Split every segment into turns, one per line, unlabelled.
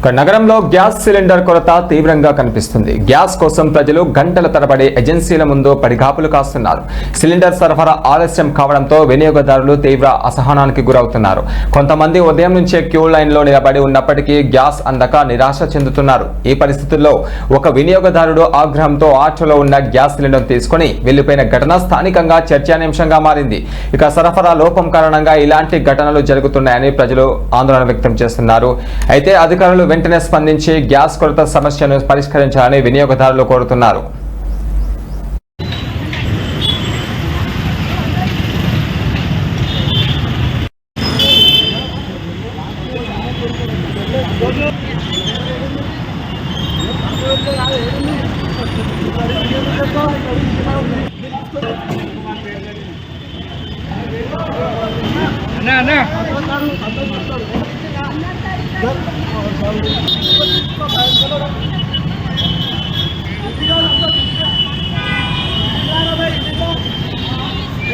నగరంలో gas cylinder కొరత తీవ్రంగా కనిపిస్తుంది. గ్యాస్ కోసం ప్రజలు గంటల తరబడి ఏజెన్సీల ముందు పడిగాపులు కాస్తున్నారు. సిలిండర్ సరఫరా ఆలస్యం కావడంతో వినియోగదారులు తీవ్ర అసహనానికి గురవుతున్నారు. కొంతమంది ఉదయం నుంచే క్యూ లైన్లో నిలబడి ఉన్నప్పటికీ గ్యాస్ అందక నిరాశ చెందుతున్నారు. ఈ పరిస్థితుల్లో ఒక వినియోగదారుడు ఆగ్రహంతో ఆటోలో ఉన్న గ్యాస్ సిలిండర్ తీసుకుని వెళ్లిపోయిన ఘటన స్థానికంగా చర్చానీయాంశంగా మారింది. ఇక సరఫరా లోపం కారణంగా ఇలాంటి ఘటనలు జరుగుతున్నాయని ప్రజలు ఆందోళన వ్యక్తం చేస్తున్నారు. అయితే అధికారులు వెంటనే స్పందించి గ్యాస్ కొరత సమస్యను పరిష్కరించాలని వినియోగదారులు కోరుతున్నారు.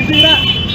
Tidak.